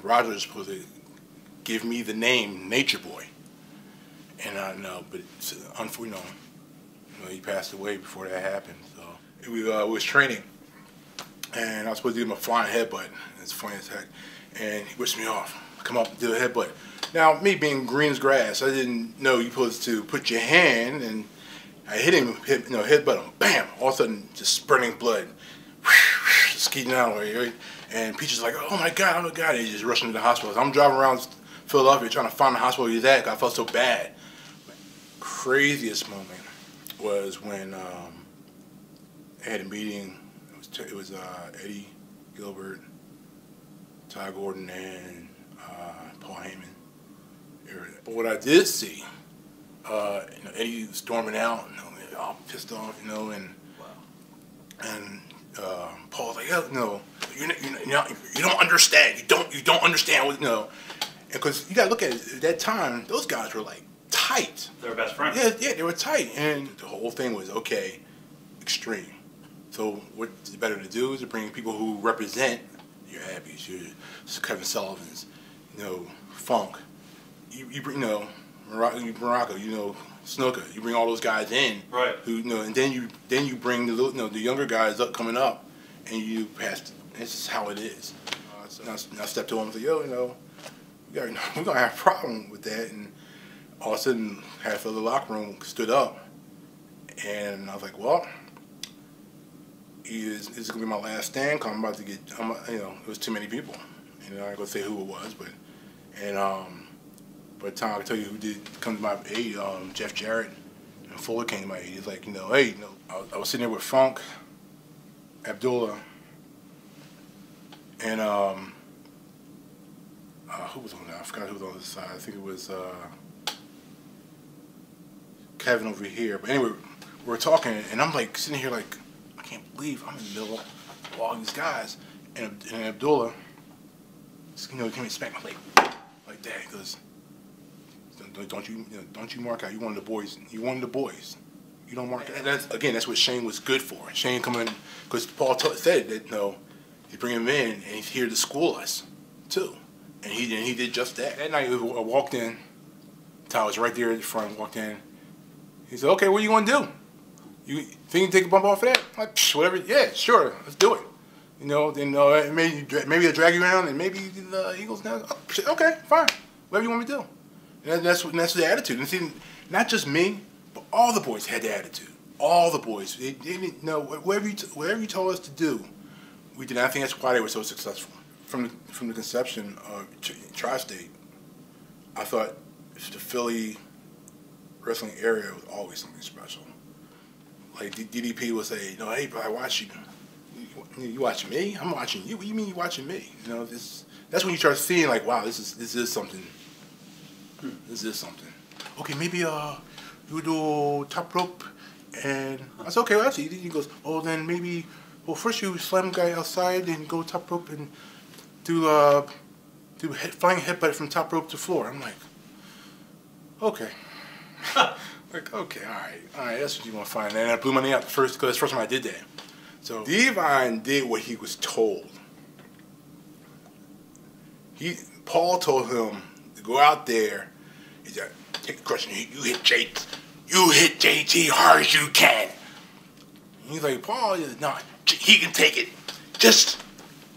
Roger was supposed to give me the name Nature Boy, and I know, but unfortunately, he passed away before that happened. So we was training, and I was supposed to give him a flying headbutt. It's funny as heck, and he whisked me off. Come up and do a headbutt. Now, me being green as grass, I didn't know you're supposed to put your hand, and I hit him, headbutt him, bam! All of a sudden, just spurting blood, skeeting out, right? And Peach is like, "Oh my God, oh my God!" And he just rushed into the hospital. I'm driving around Philadelphia trying to find the hospital he's at. I felt so bad. Craziest moment was when I had a meeting. It was Eddie Gilbert, Ty Gordon, and Paul Heyman. But what I did see, Eddie storming out, all pissed off, and Paul was like, you don't understand. You don't understand what, because you gotta look at it. At that time, those guys were like tight. They were best friends. Yeah, they were tight, and the whole thing was okay, extreme. So what's better to do is to bring people who represent your Abbeys, your Kevin Sullivans, Funk. You bring, Morocco, Snuka. You bring all those guys in, right? Who, and then you bring the younger guys up coming up, and you pass. This is how it is. So I stepped to him and said, we're gonna have a problem with that. And all of a sudden, half of the locker room stood up, and I was like, well, this is gonna be my last stand. Cause I'm about to get, it was too many people. I ain't gonna say who it was, but by the time I tell you who did come to my aid, Jeff Jarrett and Fuller came to my aid. He's like, hey, I was sitting there with Funk, Abdullah, and who was on that? I forgot who was on the other side. I think it was Kevin over here. But anyway, we were talking, and I'm like sitting here like, I can't believe I'm in the middle of all these guys, and Abdullah, came and smacked me like that. He goes, don't you mark out. You one of the boys. You one of the boys. You don't mark out. That's what Shane was good for. Shane coming, because Paul said that you bring him in and he's here to school us too, and he did just that. That night I walked in. Ty was right there at the front. Walked in. He said, "Okay, what are you gonna do? You think you can take a bump off of that?" I'm like, whatever. Yeah, sure. Let's do it. Then maybe they'll drag you around, and maybe the Eagles now. Oh, okay, fine. Whatever you want me to do. And that's the attitude. And see, not just me, but all the boys had the attitude. All the boys. They didn't know whatever you told us to do, we did. I think that's why they were so successful. From the conception of Tri-State, I thought the Philly wrestling area was always something special. Like DDP would say, hey, bro, I watch you. You watching me? I'm watching you. What do you mean you watching me? That's when you start seeing like, wow, this is something. This is something. Okay, maybe you do top rope, and I said, okay, well, that's easy. He goes, oh, then maybe, well, first you slam the guy outside, then go top rope and do flying headbutt from top rope to floor. I'm like, okay. Like, okay, all right, that's what you want to find. And I blew my knee out because that's the first time I did that. So Devon did what he was told. Paul told him to go out there. He said, take the question. You hit JT hard as you can. And he's like, Paul, no, he can take it. Just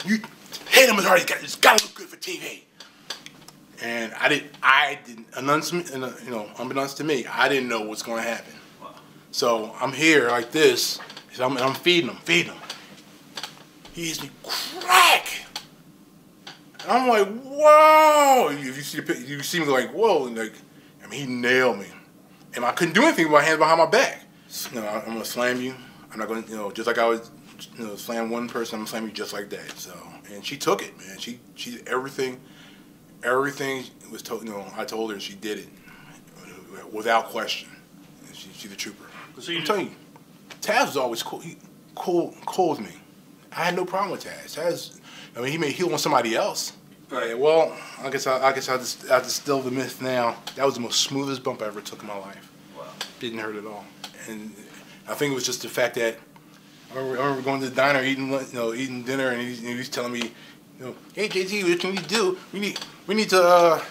you hit him as hard as you can. It's got to look good for TV. And I didn't, unbeknownst to me, I didn't know what's going to happen. Wow. So I'm here like this, and I'm feeding him. He hits me crack. And I'm like, whoa! If you see the picture, you see me like, whoa! And he nailed me, and I couldn't do anything with my hands behind my back. I'm gonna slam you. I'm not gonna, just like I would, slam one person. I'm gonna slam you just like that. So, and she took it, man. She did everything. Everything was told. I told her she did it without question. She's a trooper. So I'm telling you, Taz was always cool. Cool with me. I had no problem with Taz. He want somebody else. Right. Well, I guess I distill the myth now. That was the most smoothest bump I ever took in my life. Wow. Didn't hurt at all. And I think it was just the fact that I remember going to the diner eating dinner, and he was telling me, Hey JT, what you need to do? We need to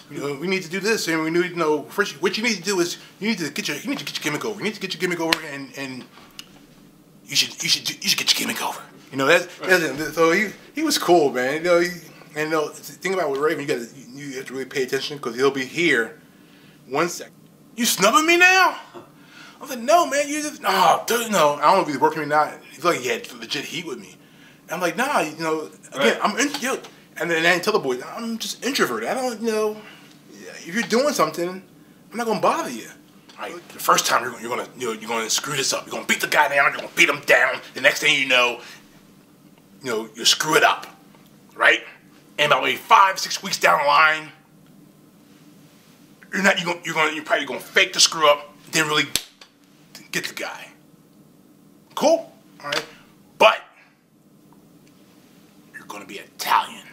we need to do this, and we need first. What you need to do is you need to get your gimmick over. You need to get your gimmick over, and you should get your gimmick over. That's it. So he was cool, man. The thing about with Raven, you have to really pay attention because he'll be here. 1 second. You snubbing me now? I was like, no, man. You just dude, no. I don't know if he's working or not. He's like, he had legit heat with me. And I'm like, nah. Again, I'm and then I tell the boys, I'm just introverted. I don't, if you're doing something, I'm not gonna bother you. Right? The first time you're gonna screw this up. You're gonna beat the guy down. You're gonna beat him down. The next thing you know, you screw it up, right? And about maybe 5-6 weeks down the line, you're probably gonna fake the screw up, then really get the guy. Cool, all right. But you're gonna be Italian.